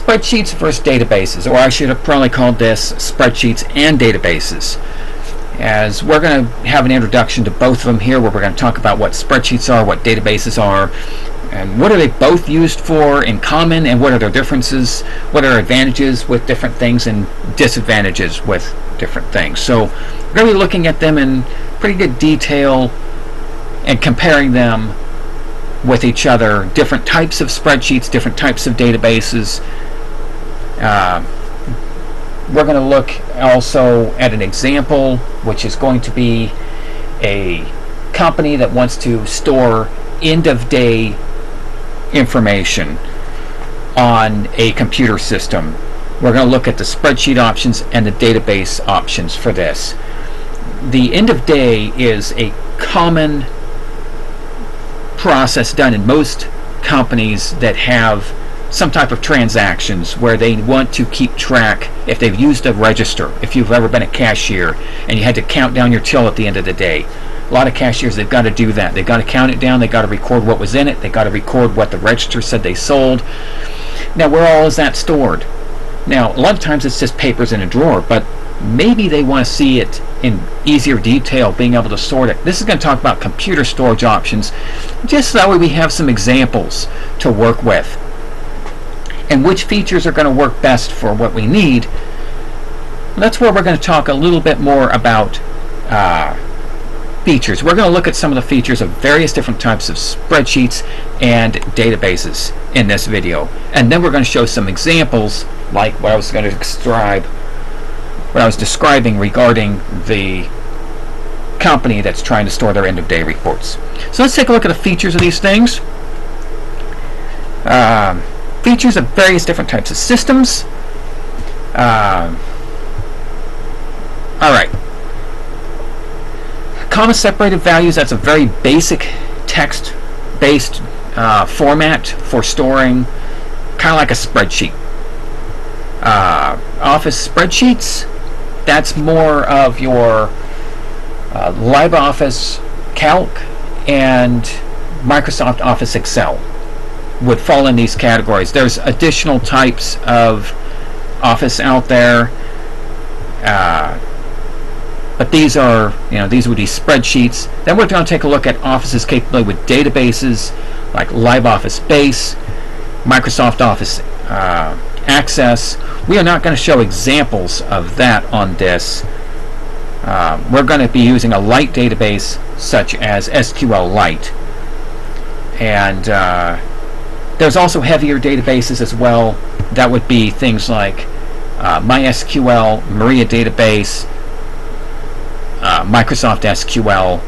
spreadsheets versus databases, or I should have probably called this spreadsheets and databases, as we're going to have an introduction to both of them here, where we're going to talk about what spreadsheets are, what databases are, and what are they both used for in common, and what are their differences, what are advantages with different things and disadvantages with different things. So we're going to be looking at them in pretty good detail and comparing them with each other, different types of spreadsheets, different types of databases. We're going to look also at an example, which is going to be a company that wants to store end-of-day information on a computer system. We're going to look at the spreadsheet options and the database options for this. The end-of-day is a common process done in most companies that have some type of transactions, where they want to keep track if they've used a register. If you've ever been a cashier and you had to count down your till at the end of the day, a lot of cashiers, they've got to do that. They've got to count it down, they've got to record what was in it, they've got to record what the register said they sold. Now, where all is that stored? Now, a lot of times it's just papers in a drawer, but maybe they want to see it in easier detail, being able to sort it. This is going to talk about computer storage options, just so that way we have some examples to work with, and which features are going to work best for what we need. That's where we're going to talk a little bit more about features. We're going to look at some of the features of various different types of spreadsheets and databases in this video, and then we're going to show some examples like what I was going to describe, what I was describing regarding the company that's trying to store their end-of-day reports. So let's take a look at the features of these things. Features of various different types of systems. Alright. Comma separated values, that's a very basic text-based format for storing, kind of like a spreadsheet. Office spreadsheets, that's more of your LibreOffice Calc and Microsoft Office Excel would fall in these categories. There's additional types of Office out there, but these are, these would be spreadsheets. Then we're going to take a look at Office's capability with databases like LibreOffice Base, Microsoft Office Access. We are not going to show examples of that on this. We're going to be using a light database such as SQLite, and there's also heavier databases as well. That would be things like MySQL, Maria Database, Microsoft SQL.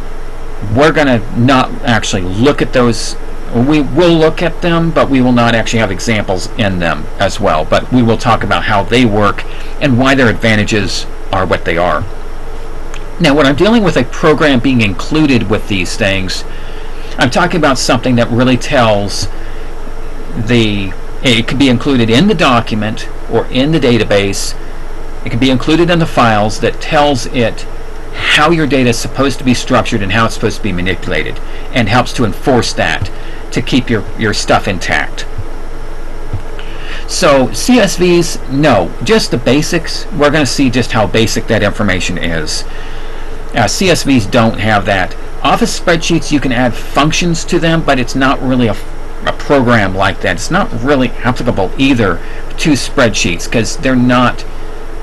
We're going to not actually look at those. We will look at them, but we will not actually have examples in them as well. But we will talk about how they work and why their advantages are what they are. Now, when I'm dealing with a program being included with these things, I'm talking about something that really tells it can be included in the document or in the database. It can be included in the files that tells it how your data is supposed to be structured and how it's supposed to be manipulated, and helps to enforce that to keep your stuff intact. So CSVs, no, just the basics. We're going to see just how basic that information is. CSVs don't have that. Office spreadsheets, you can add functions to them, but it's not really a program like that. It's not really applicable either to spreadsheets, because they're not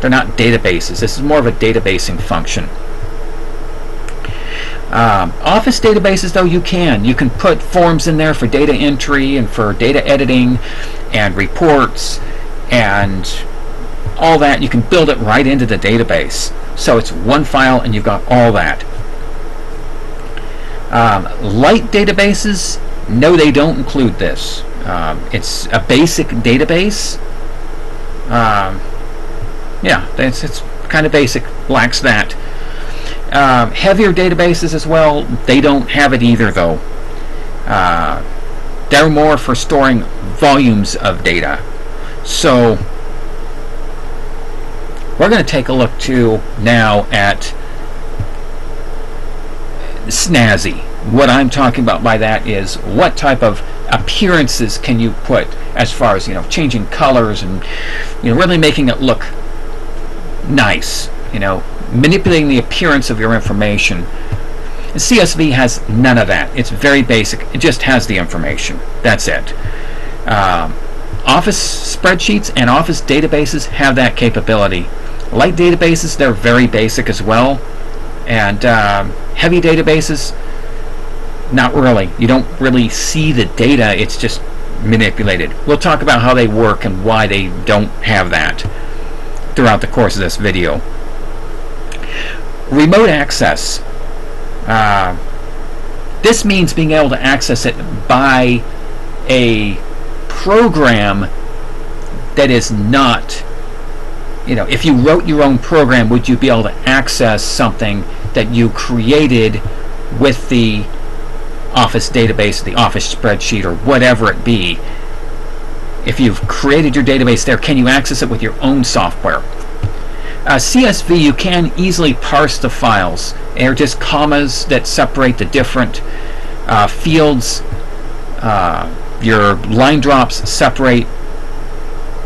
databases. This is more of a databasing function. Office databases, though, you can put forms in there for data entry and for data editing and reports and all that. You can build it right into the database, so it's one file and you've got all that. Light databases, no, they don't include this. It's a basic database. Yeah, it's kind of basic, lacks that. Heavier databases as well, they don't have it either, though. They're more for storing volumes of data. So we're going to take a look now at snazzy. What I'm talking about by that is what type of appearances can you put as far as changing colors and really making it look nice, manipulating the appearance of your information. CSV has none of that. It's very basic. It just has the information. That's it. Office spreadsheets and Office databases have that capability. Light databases, they're very basic as well. And heavy databases, not really. You don't really see the data. It's just manipulated. We'll talk about how they work and why they don't have that throughout the course of this video. Remote access. This means being able to access it by a program that is not, if you wrote your own program, would you be able to access something that you created with the Office database, the Office spreadsheet, or whatever it be? If you've created your database there, can you access it with your own software? CSV, you can easily parse the files. They're just commas that separate the different fields. Your line drops separate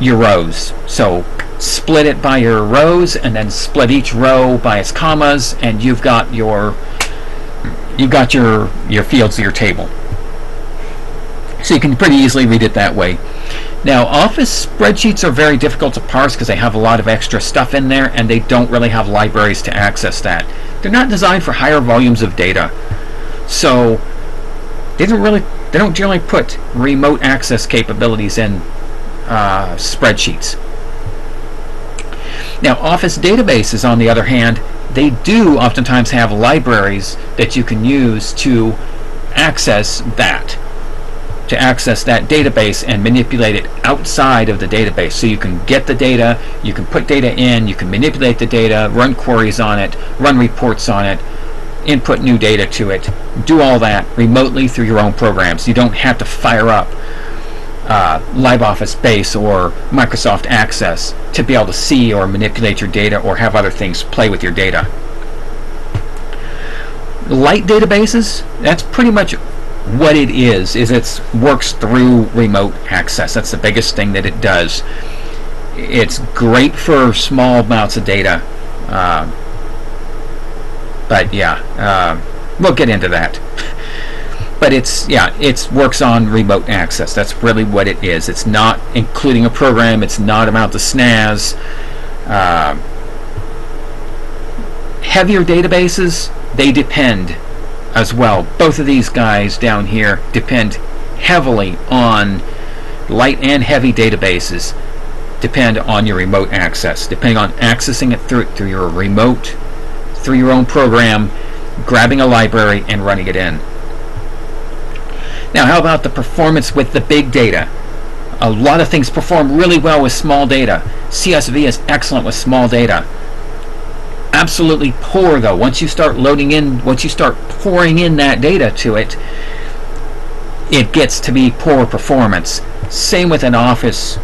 your rows. So split it by your rows, and then split each row by its commas, and you've got your fields of your table. So you can pretty easily read it that way. Now, Office spreadsheets are very difficult to parse because they have a lot of extra stuff in there, and they don't really have libraries to access that. They're not designed for higher volumes of data, so they don't generally put remote access capabilities in spreadsheets. Now, Office databases, on the other hand, they do oftentimes have libraries that you can use to access that database and manipulate it outside of the database. So you can get the data, you can put data in, you can manipulate the data, run queries on it, run reports on it, input new data to it, do all that remotely through your own programs. You don't have to fire up LibreOffice Base or Microsoft Access to be able to see or manipulate your data or have other things play with your data. Light databases, that's pretty much what it is it works through remote access. That's the biggest thing that it does. It's great for small amounts of data, but yeah, we'll get into that. But it works on remote access. That's really what it is. It's not including a program. It's not about the SNAS. Heavier databases, they depend as well. Both of these guys down here depend heavily on light and heavy databases. Depend on your remote access. Depending on accessing it through your remote, through your own program, grabbing a library and running it in. Now, how about the performance with the big data? A lot of things perform really well with small data. CSV is excellent with small data. Absolutely poor, though. Once you start pouring in that data to it, it gets to be poor performance. Same with an Office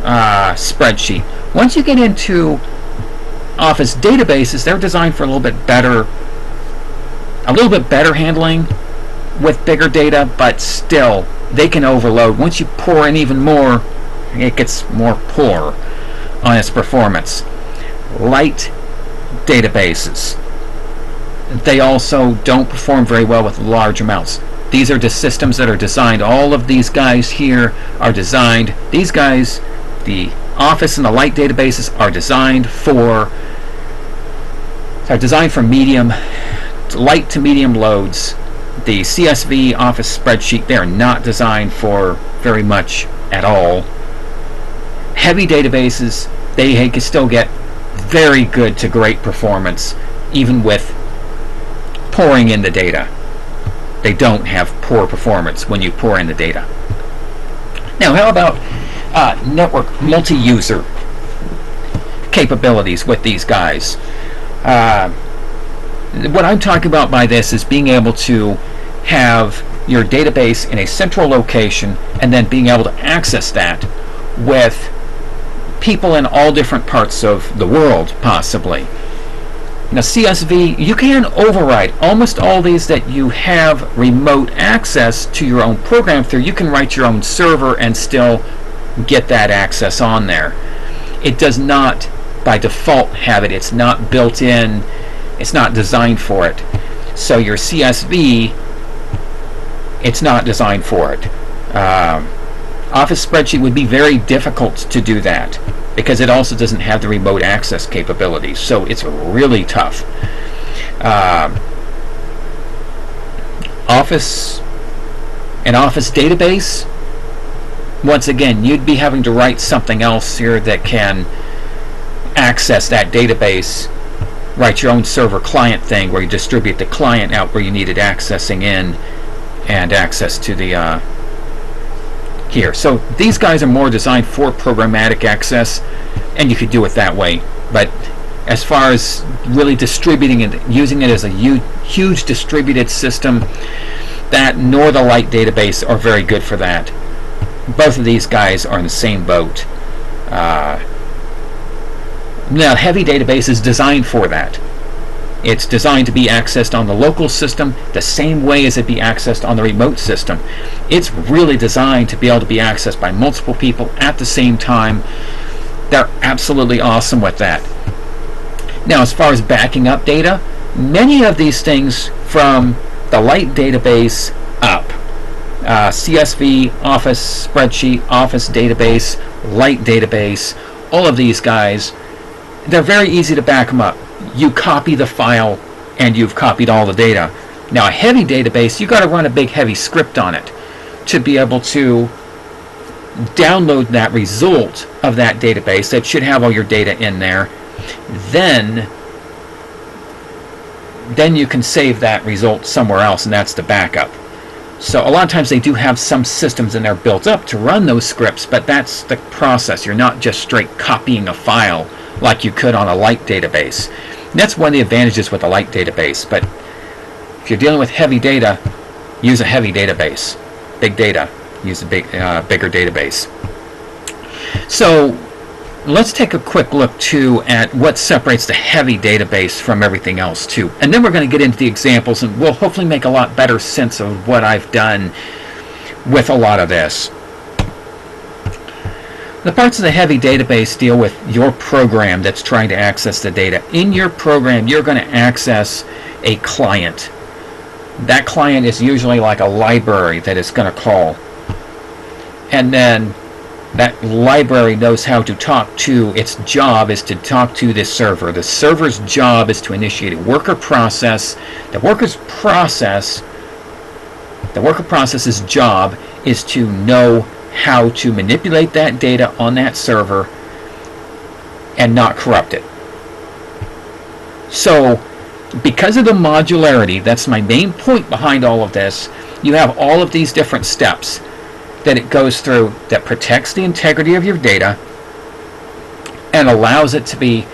spreadsheet. Once you get into Office databases, they're designed for a little bit better handling with bigger data, but still they can overload. Once you pour in even more, it gets more poor on its performance. Light databases, they also don't perform very well with large amounts. These are just systems that are designed, all of these guys here are designed, these guys, the Office and the light databases are designed for medium, light to medium loads. The CSV Office spreadsheet, they are not designed for very much at all. Heavy databases, they can still get very good to great performance even with pouring in the data. They don't have poor performance when you pour in the data. Now, how about network multi-user capabilities with these guys? What I'm talking about by this is being able to have your database in a central location and then being able to access that with people in all different parts of the world, possibly. Now CSV, you can override almost all these that you have remote access to your own program through. You can write your own server and still get that access on there. It does not by default have it. It's not built in. It's not designed for it. So your CSV, it's not designed for it. Office Spreadsheet would be very difficult to do that because it also doesn't have the remote access capabilities. So it's really tough. Office database, once again, you'd be having to write something else here that can access that database. Write your own server client thing where you distribute the client out where you need it accessing in and access to the here. So these guys are more designed for programmatic access, and you could do it that way. But as far as really distributing it, using it as a huge distributed system, that nor the Light database are very good for that. Both of these guys are in the same boat. Now, Heavy database is designed for that. It's designed to be accessed on the local system the same way as it be accessed on the remote system. It's really designed to be able to be accessed by multiple people at the same time. They're absolutely awesome with that. Now, as far as backing up data, many of these things from the Light database up, CSV, Office Spreadsheet, Office database, Light database, all of these guys, they're very easy to back them up. You copy the file and you've copied all the data. Now a Heavy database, you've got to run a big heavy script on it to be able to download that result of that database that should have all your data in there. Then you can save that result somewhere else, and that's the backup. So a lot of times they do have some systems in there built up to run those scripts, but that's the process. You're not just straight copying a file like you could on a Light database. And that's one of the advantages with a Light database. But if you're dealing with heavy data, use a Heavy database. Big data, use a bigger database. So let's take a quick look too at what separates the Heavy database from everything else too. And then we're going to get into the examples, and we'll hopefully make a lot better sense of what I've done with a lot of this. The parts of the Heavy database deal with your program that's trying to access the data. In your program, you're going to access a client. That client is usually like a library that it's going to call. And then that library knows how to talk to, its job is to talk to this server. The server's job is to initiate a worker process. The worker process's job is to know how to manipulate that data on that server and not corrupt it. So because of the modularity, that's my main point behind all of this, you have all of these different steps that it goes through that protects the integrity of your data and allows it to be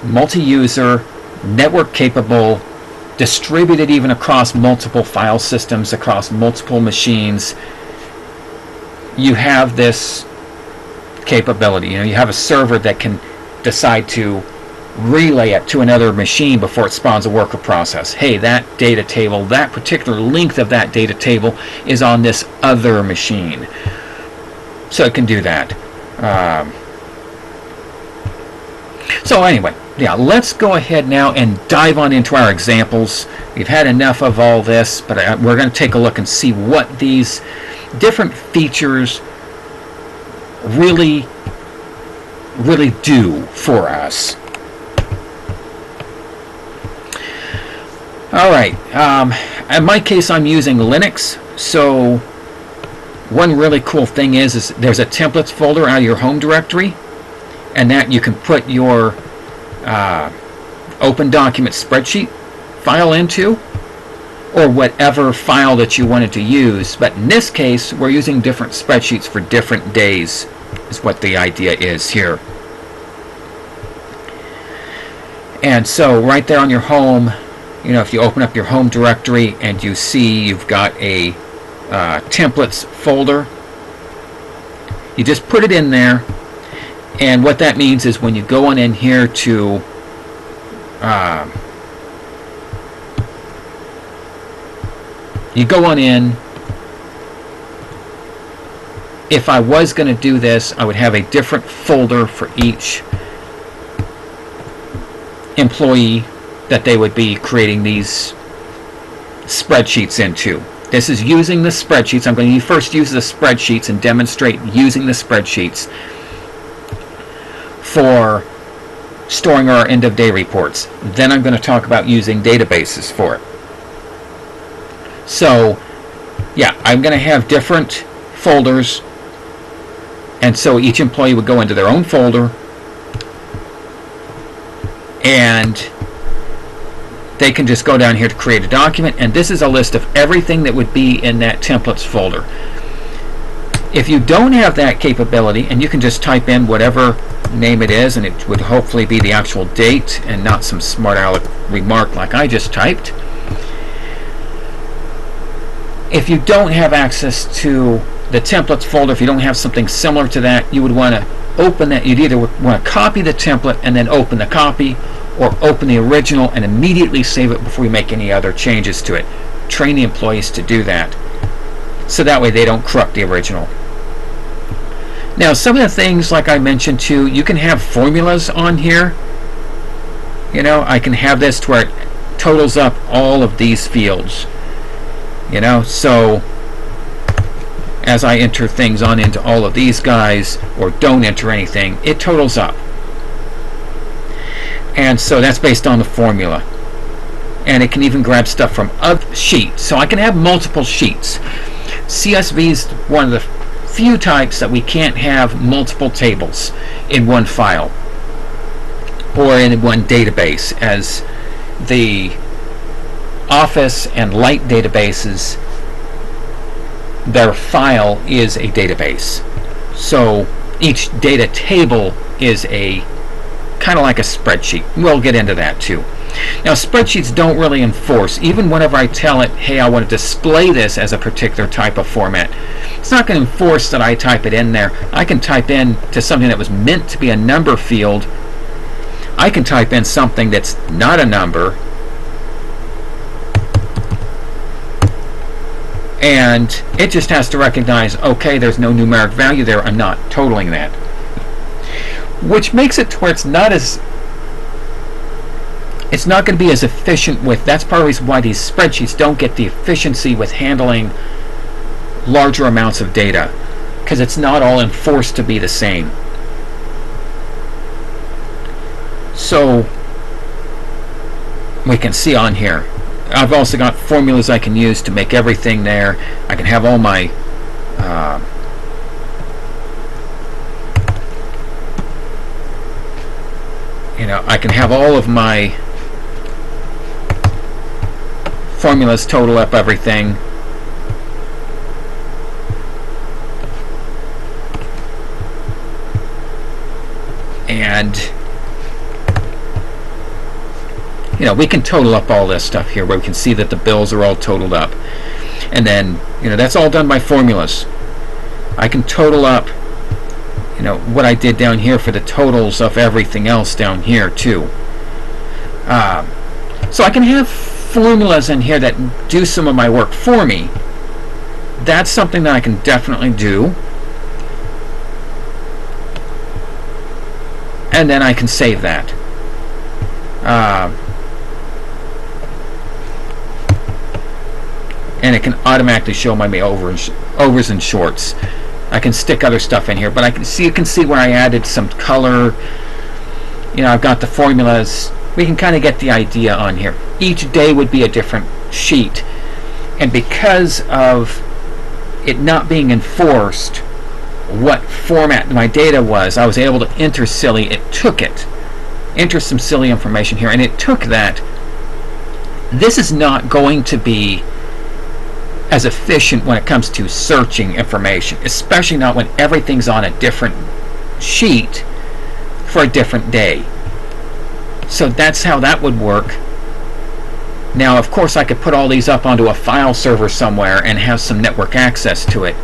multi-user, network capable, distributed even across multiple file systems, across multiple machines. You have this capability. You have a server that can decide to relay it to another machine before it spawns a worker process. Hey, that data table, that particular length of that data table is on this other machine. So it can do that. So anyway, yeah, let's go ahead now and dive on into our examples. We've had enough of all this, but we're going to take a look and see what these different features really do for us. Alright, in my case I'm using Linux, so one really cool thing is there's a templates folder out of your home directory, and that you can put your open document spreadsheet file into, or whatever file that you wanted to use. But in this case, we're using different spreadsheets for different days, is what the idea is here. And so right there on your home, if you open up your home directory and you see you've got a templates folder, you just put it in there. And what that means is when you go on in here to you go on in. If I was going to do this, I would have a different folder for each employee that they would be creating these spreadsheets into. This is using the spreadsheets. I'm going to first use the spreadsheets and demonstrate using the spreadsheets for storing our end of day reports. Then I'm going to talk about using databases for it. So yeah, I'm going to have different folders, and so each employee would go into their own folder, and they can just go down here to create a document, and this is a list of everything that would be in that templates folder. If you don't have that capability, and you can just type in whatever name it is, and it would hopefully be the actual date and not some smart aleck remark like I just typed. If you don't have access to the templates folder, if you don't have something similar to that, you would want to open that. You'd either want to copy the template and then open the copy, or open the original and immediately save it before you make any other changes to it. Train the employees to do that, so that way they don't corrupt the original. Now, some of the things, like I mentioned too, you can have formulas on here. You know, I can have this to where it totals up all of these fields. You know, so as I enter things on into all of these guys, or don't enter anything, it totals up. And so that's based on the formula. And it can even grab stuff from other sheets. So I can have multiple sheets. CSV is one of the few types that we can't have multiple tables in one file or in one database, as the Office and Light databases, their file is a database. So each data table is a kind of like a spreadsheet. We'll get into that too. Now, spreadsheets don't really enforce, even whenever I tell it, hey, I want to display this as a particular type of format, it's not going to enforce that I type it in there. I can type in to something that was meant to be a number field. I can type in something that's not a number, and it just has to recognize, okay, there's no numeric value there, I'm not totaling that. Which makes it to where it's not going to be as efficient with, that's part of the reason why these spreadsheets don't get the efficiency with handling larger amounts of data, because it's not all enforced to be the same. So we can see on here, I've also got formulas I can use to make everything there. I can have all my I can have all of my formulas total up everything. And we can total up all this stuff here, where we can see that the bills are all totaled up. And then, that's all done by formulas. I can total up, what I did down here for the totals of everything else down here too. So I can have formulas in here that do some of my work for me. That's something that I can definitely do. And then I can save that. And it can automatically show my overs and shorts. I can stick other stuff in here, but you can see where I added some color. I've got the formulas. We can kind of get the idea on here. Each day would be a different sheet, and because of it not being enforced what format my data was, I was able to enter some silly information here, and it took that. This is not going to be as efficient when it comes to searching information, especially not when everything's on a different sheet for a different day. So that's how that would work. Now, of course, I could put all these up onto a file server somewhere and have some network access to it.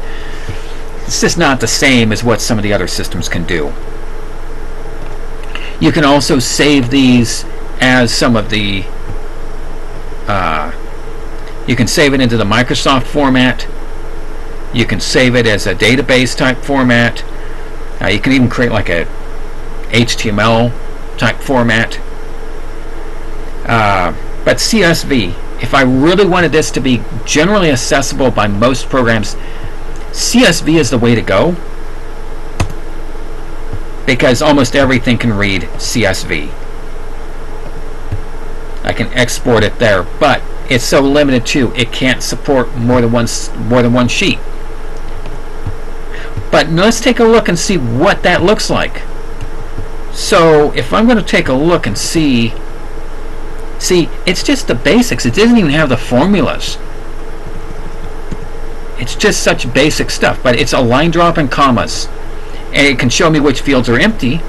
It's just not the same as what some of the other systems can do. You can also save these as some of the you can save it into the Microsoft format. You can save it as a database type format. You can even create like a HTML type format. But CSV, if I really wanted this to be generally accessible by most programs, CSV is the way to go, because almost everything can read CSV. I can export it there, but it's so limited too. It can't support more than one sheet. But let's take a look and see what that looks like. So if I'm going to take a look and see, it's just the basics. It doesn't even have the formulas. It's just such basic stuff, but it's a line drop and commas. And it can show me which fields are empty,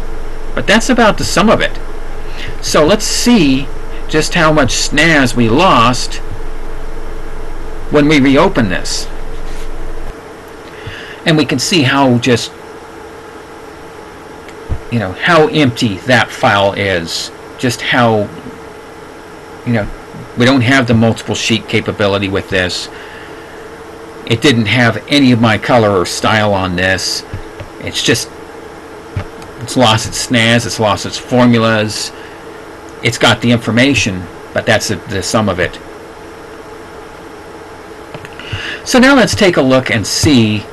but that's about the sum of it. So let's see just how much snaz we lost when we reopen this. And we can see how just, how empty that file is. Just how, we don't have the multiple sheet capability with this. It didn't have any of my color or style on this. It's lost its snaz, it's lost its formulas. It's got the information, but that's the sum of it. So now let's take a look and see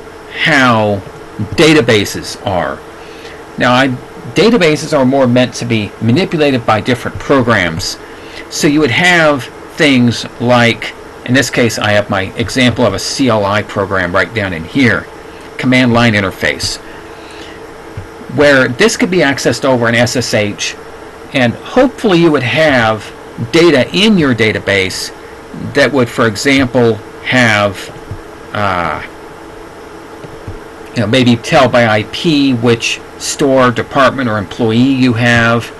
how databases are. Now, databases are more meant to be manipulated by different programs. So you would have things like, in this case, I have my example of a CLI program right down in here, command line interface, where this could be accessed over an SSH, and hopefully you would have data in your database that would, for example, have maybe tell by IP which store, department, or employee you have.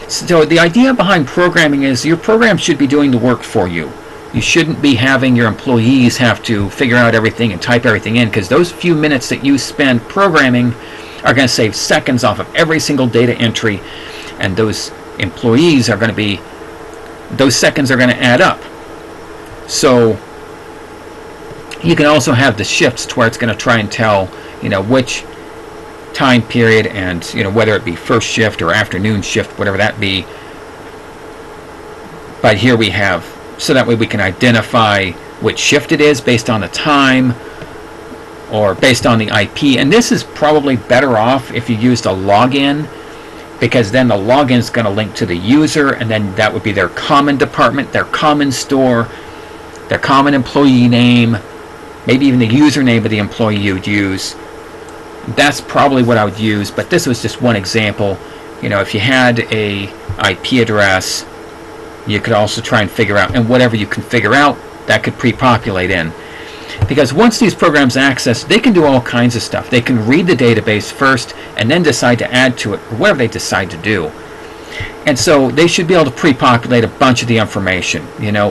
So the idea behind programming is your program should be doing the work for you. You shouldn't be having your employees have to figure out everything and type everything in, because those few minutes that you spend programming are going to save seconds off of every single data entry, and those employees are going to be, those seconds are going to add up. So you can also have the shifts to where it's going to try and tell, which time period, and whether it be first shift or afternoon shift, whatever that be. But here we have, so that way we can identify which shift it is based on the time or based on the IP. And this is probably better off if you used a login, because then the login is going to link to the user, and then that would be their common department, their common store, their common employee name, maybe even the username of the employee you'd use. That's probably what I would use, but this was just one example. If you had a IP address, you could also try and figure out, and whatever you can figure out, that could pre-populate in. Because once these programs access, they can do all kinds of stuff. They can read the database first and then decide to add to it, or whatever they decide to do. And so they should be able to pre-populate a bunch of the information,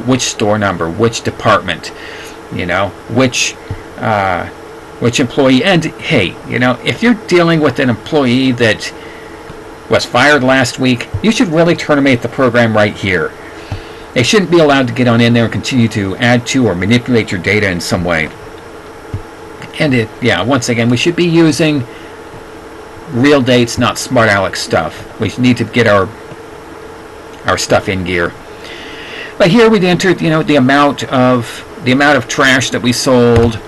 which store number, which department, which employee. And hey, if you're dealing with an employee that was fired last week, you should really terminate the program right here. They shouldn't be allowed to get on in there and continue to add to or manipulate your data in some way. And once again, we should be using real dates, not smart aleck stuff. We need to get our stuff in gear. But here we entered, the amount of trash that we sold,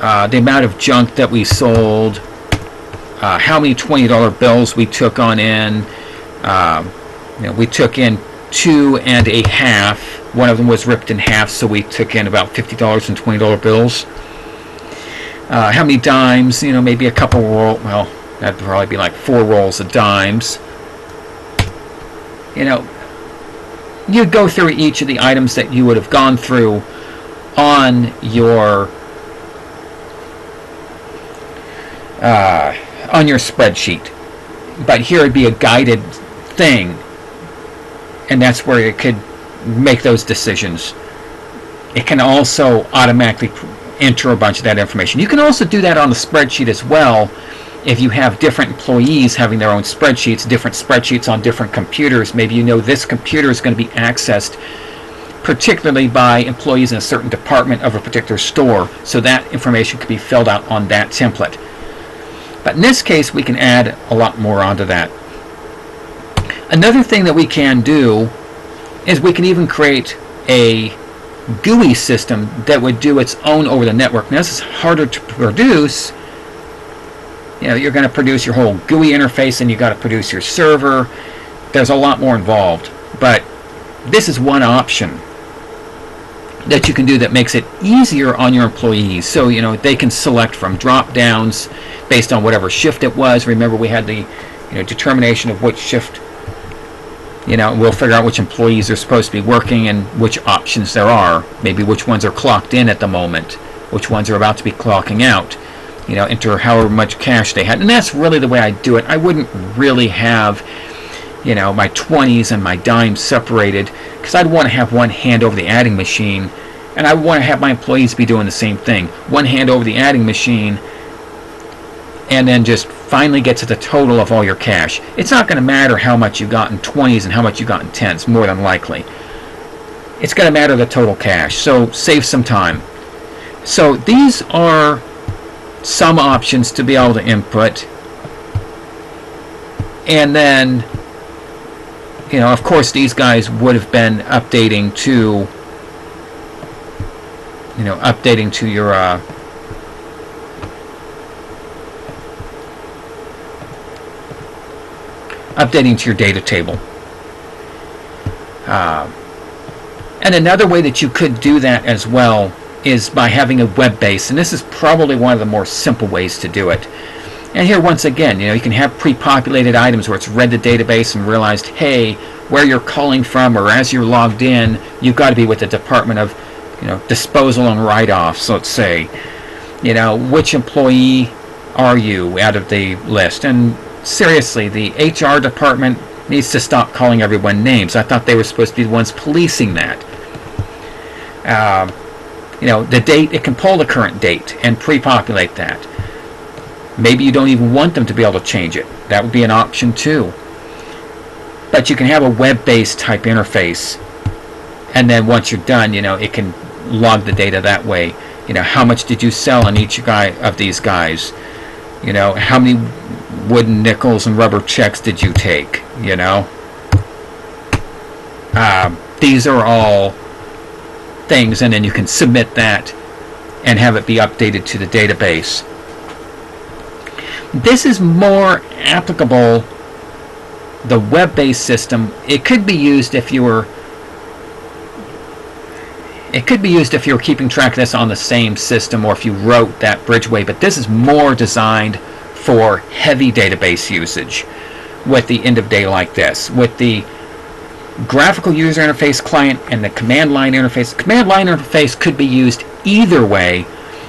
the amount of junk that we sold, how many $20 bills we took on in. We took in 2.5. One of them was ripped in half, so we took in about $50 in $20 bills. How many dimes? Maybe a couple rolls. Well, that'd probably be like 4 rolls of dimes. You'd go through each of the items that you would have gone through on your spreadsheet. But here would be a guided thing, and that's where it could make those decisions. It can also automatically enter a bunch of that information. You can also do that on the spreadsheet as well if you have different employees having their own spreadsheets, different spreadsheets on different computers, maybe you know this computer is going to be accessed particularly by employees in a certain department of a particular store, so that information could be filled out on that template. But in this case, we can add a lot more onto that. Another thing that we can do is we can even create a GUI system that would do its own over the network. Now, this is harder to produce. You know, you're going to produce your whole GUI interface, and you've got to produce your server. There's a lot more involved, but this is one option that you can do that makes it easier on your employees. So, you know, they can select from drop downs based on whatever shift it was. Remember, we had the determination of which shift. We'll figure out which employees are supposed to be working and which options there are. Maybe which ones are clocked in at the moment, which ones are about to be clocking out. Enter however much cash they had. And that's really the way I do it. I wouldn't really have, my 20s and my dimes separated, because I'd want to have one hand over the adding machine, and I want to have my employees be doing the same thing. One hand over the adding machine, and then just finally get to the total of all your cash. It's not going to matter how much you got in 20s and how much you got in 10s, more than likely. It's going to matter the total cash, so save some time. So these are some options to be able to input. And then, of course, these guys would have been updating to, updating to your data table. And another way that you could do that as well is by having a web base, and this is probably one of the more simple ways to do it. And here, once again, you can have pre-populated items where it's read the database and realized, hey, where you're calling from, or as you're logged in, you've got to be with the Department of, Disposal and Write-Offs, let's say. Which employee are you out of the list? And seriously, the HR department needs to stop calling everyone names. I thought they were supposed to be the ones policing that. The date, it can pull the current date and pre-populate that. Maybe you don't even want them to be able to change it. That would be an option too. But you can have a web-based type interface, and then once you're done, it can log the data that way. How much did you sell on each guy of these guys? How many wooden nickels and rubber checks did you take? These are all things, and then you can submit that and have it be updated to the database. This is more applicable, the web-based system. It could be used if you were keeping track of this on the same system, or if you wrote that bridgeway, but this is more designed for heavy database usage with the end of day like this. With the graphical user interface client and the command line interface. The command line interface could be used either way,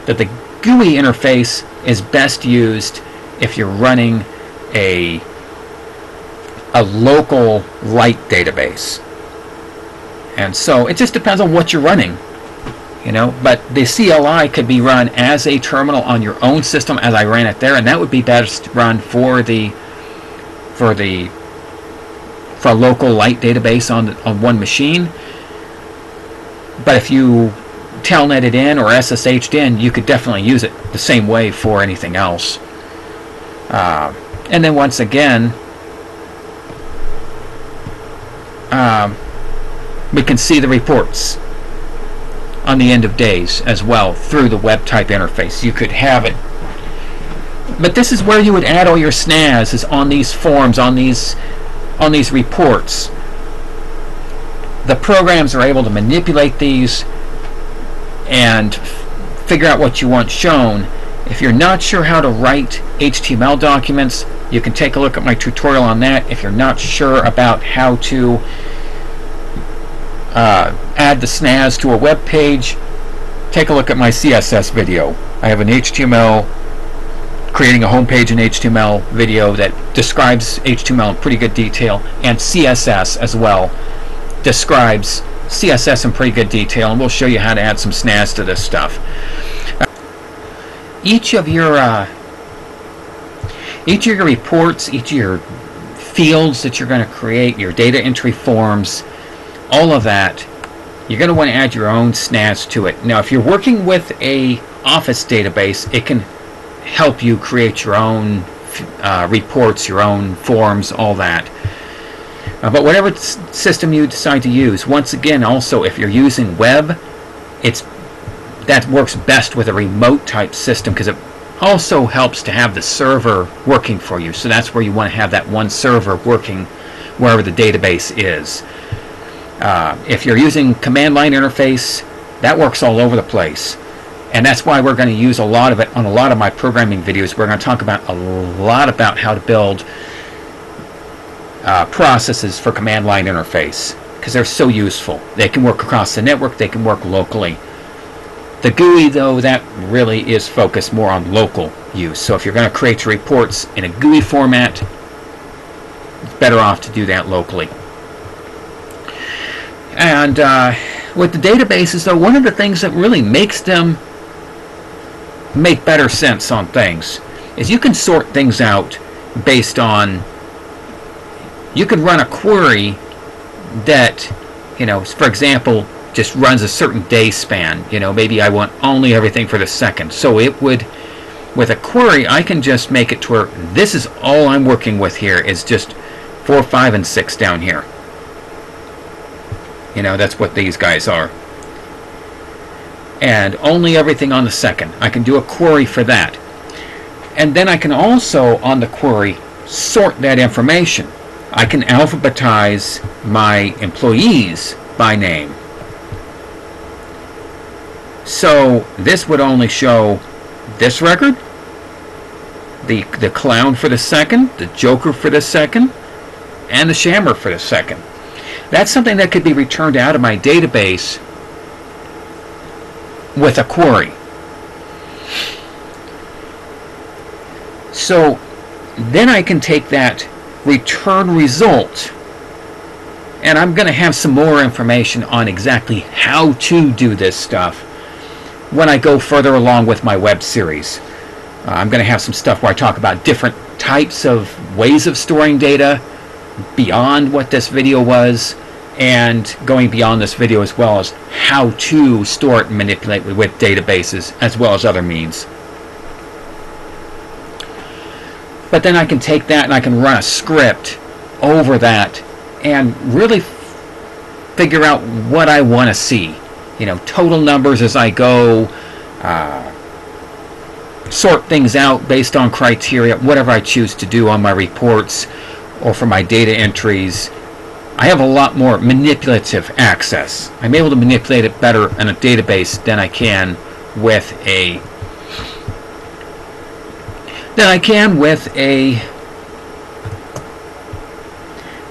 but the GUI interface is best used if you're running a local light database. And so it just depends on what you're running. But the CLI could be run as a terminal on your own system, as I ran it there, and that would be best run for a local light database on one machine. But if you telneted in or SSH'd in, you could definitely use it the same way for anything else. And then once again, we can see the reports on the end of days as well through the web type interface. You could have it. But this is where you would add all your SNAS, is on these forms, on these reports. The programs are able to manipulate these and figure out what you want shown. If you're not sure how to write HTML documents, you can take a look at my tutorial on that. If you're not sure about how to add the SNAS to a web page, take a look at my CSS video. I have an creating a home page in HTML video that describes HTML in pretty good detail, and CSS as well describes CSS in pretty good detail, and we'll show you how to add some SNAS to this stuff. Each of your Each of your reports, each of your fields that you're going to create, your data entry forms, all of that, you're going to want to add your own snazz to it. Now, if you're working with a Office database, it can help you create your own reports, your own forms, all that. But whatever system you decide to use, once again, also, if you're using web, that works best with a remote type system, because it also helps to have the server working for you. So that's where you want to have that one server working wherever the database is. If you're using command line interface, that works all over the place. And that's why we're going to use a lot of it on a lot of my programming videos. We're going to talk about a lot about how to build processes for command line interface, because they're so useful. They can work across the network, they can work locally. The GUI, though, that really is focused more on local use. So if you're going to create your reports in a GUI format, it's better off to do that locally. And with the databases, though, one of the things that really makes them make better sense on things is you can sort things out based on, you can run a query that, for example, just runs a certain day span. Maybe I want only everything for the second. So it would, with a query, I can just make it to where this is all I'm working with here is just 4, 5, and 6 down here. That's what these guys are. And only everything on the second. I can do a query for that. And then I can also, on the query, sort that information. I can alphabetize my employees by name. So this would only show this record, the clown for the second, the joker for the second, and the shammer for the second. That's something that could be returned out of my database with a query. So then I can take that return result, and I'm going to have some more information on exactly how to do this stuff when I go further along with my web series. I'm going to have some stuff where I talk about different types of ways of storing data beyond what this video was, and going beyond this video as well as how to store it and manipulate it with databases as well as other means. But then I can take that and I can run a script over that and really figure out what I want to see. Total numbers as I go, sort things out based on criteria, whatever I choose to do on my reports or for my data entries. I have a lot more manipulative access. I'm able to manipulate it better in a database than I can with a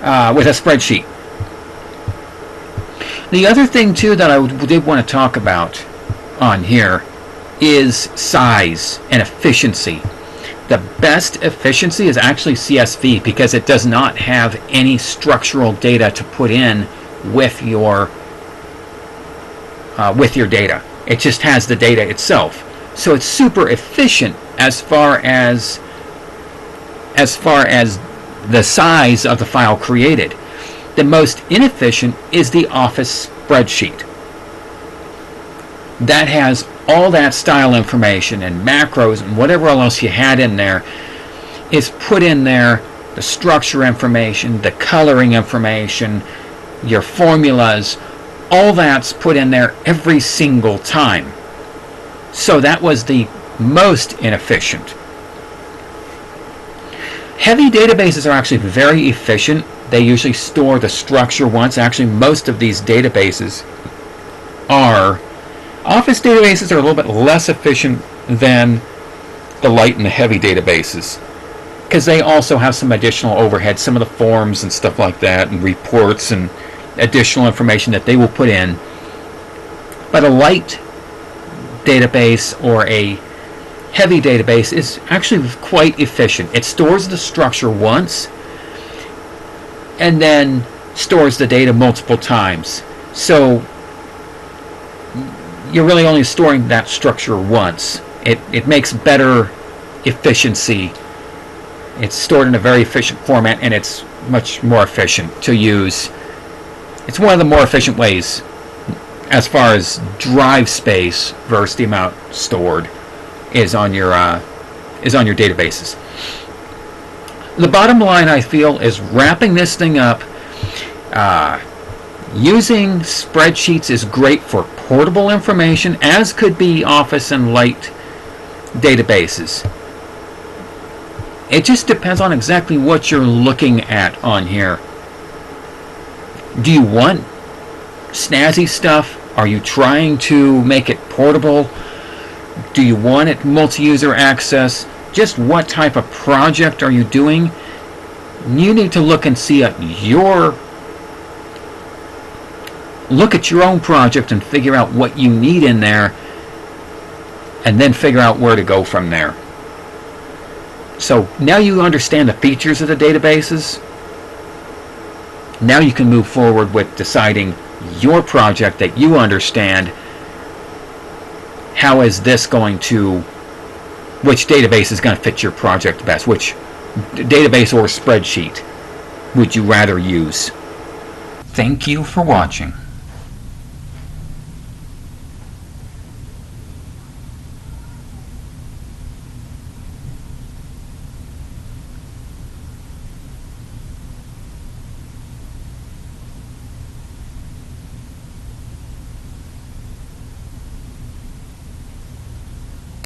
spreadsheet. The other thing too that I did want to talk about on here is size and efficiency. The best efficiency is actually CSV, because it does not have any structural data to put in with your data. It just has the data itself. So it's super efficient as far as the size of the file created. The most inefficient is the Office spreadsheet. That has all that style information and macros and whatever else you had in there is put in there. The structure information, the coloring information, your formulas, all that's put in there every single time. So that was the most inefficient. Heavy databases are actually very efficient. They usually store the structure once. Actually, most of these databases are. Office databases are a little bit less efficient than the light and the heavy databases, because they also have some additional overhead, some of the forms and stuff like that, and reports and additional information that they will put in. But a light database or a heavy database is actually quite efficient. It stores the structure once and then stores the data multiple times. So you're really only storing that structure once. It makes better efficiency It's stored in a very efficient format, and it's much more efficient to use. It's one of the more efficient ways as far as drive space versus the amount stored is on your databases. The bottom line, I feel, is wrapping this thing up. Using spreadsheets is great for portable information, as could be Office and Light databases. It just depends on exactly what you're looking at on here. Do you want snazzy stuff? Are you trying to make it portable? Do you want it multi-user access? Just what type of project are you doing? You need to look and see look at your own project and figure out what you need in there, and then figure out where to go from there. So now you understand the features of the databases. Now you can move forward with deciding your project that you understand. How is this going to, which database is going to fit your project best? Which database or spreadsheet would you rather use? Thank you for watching.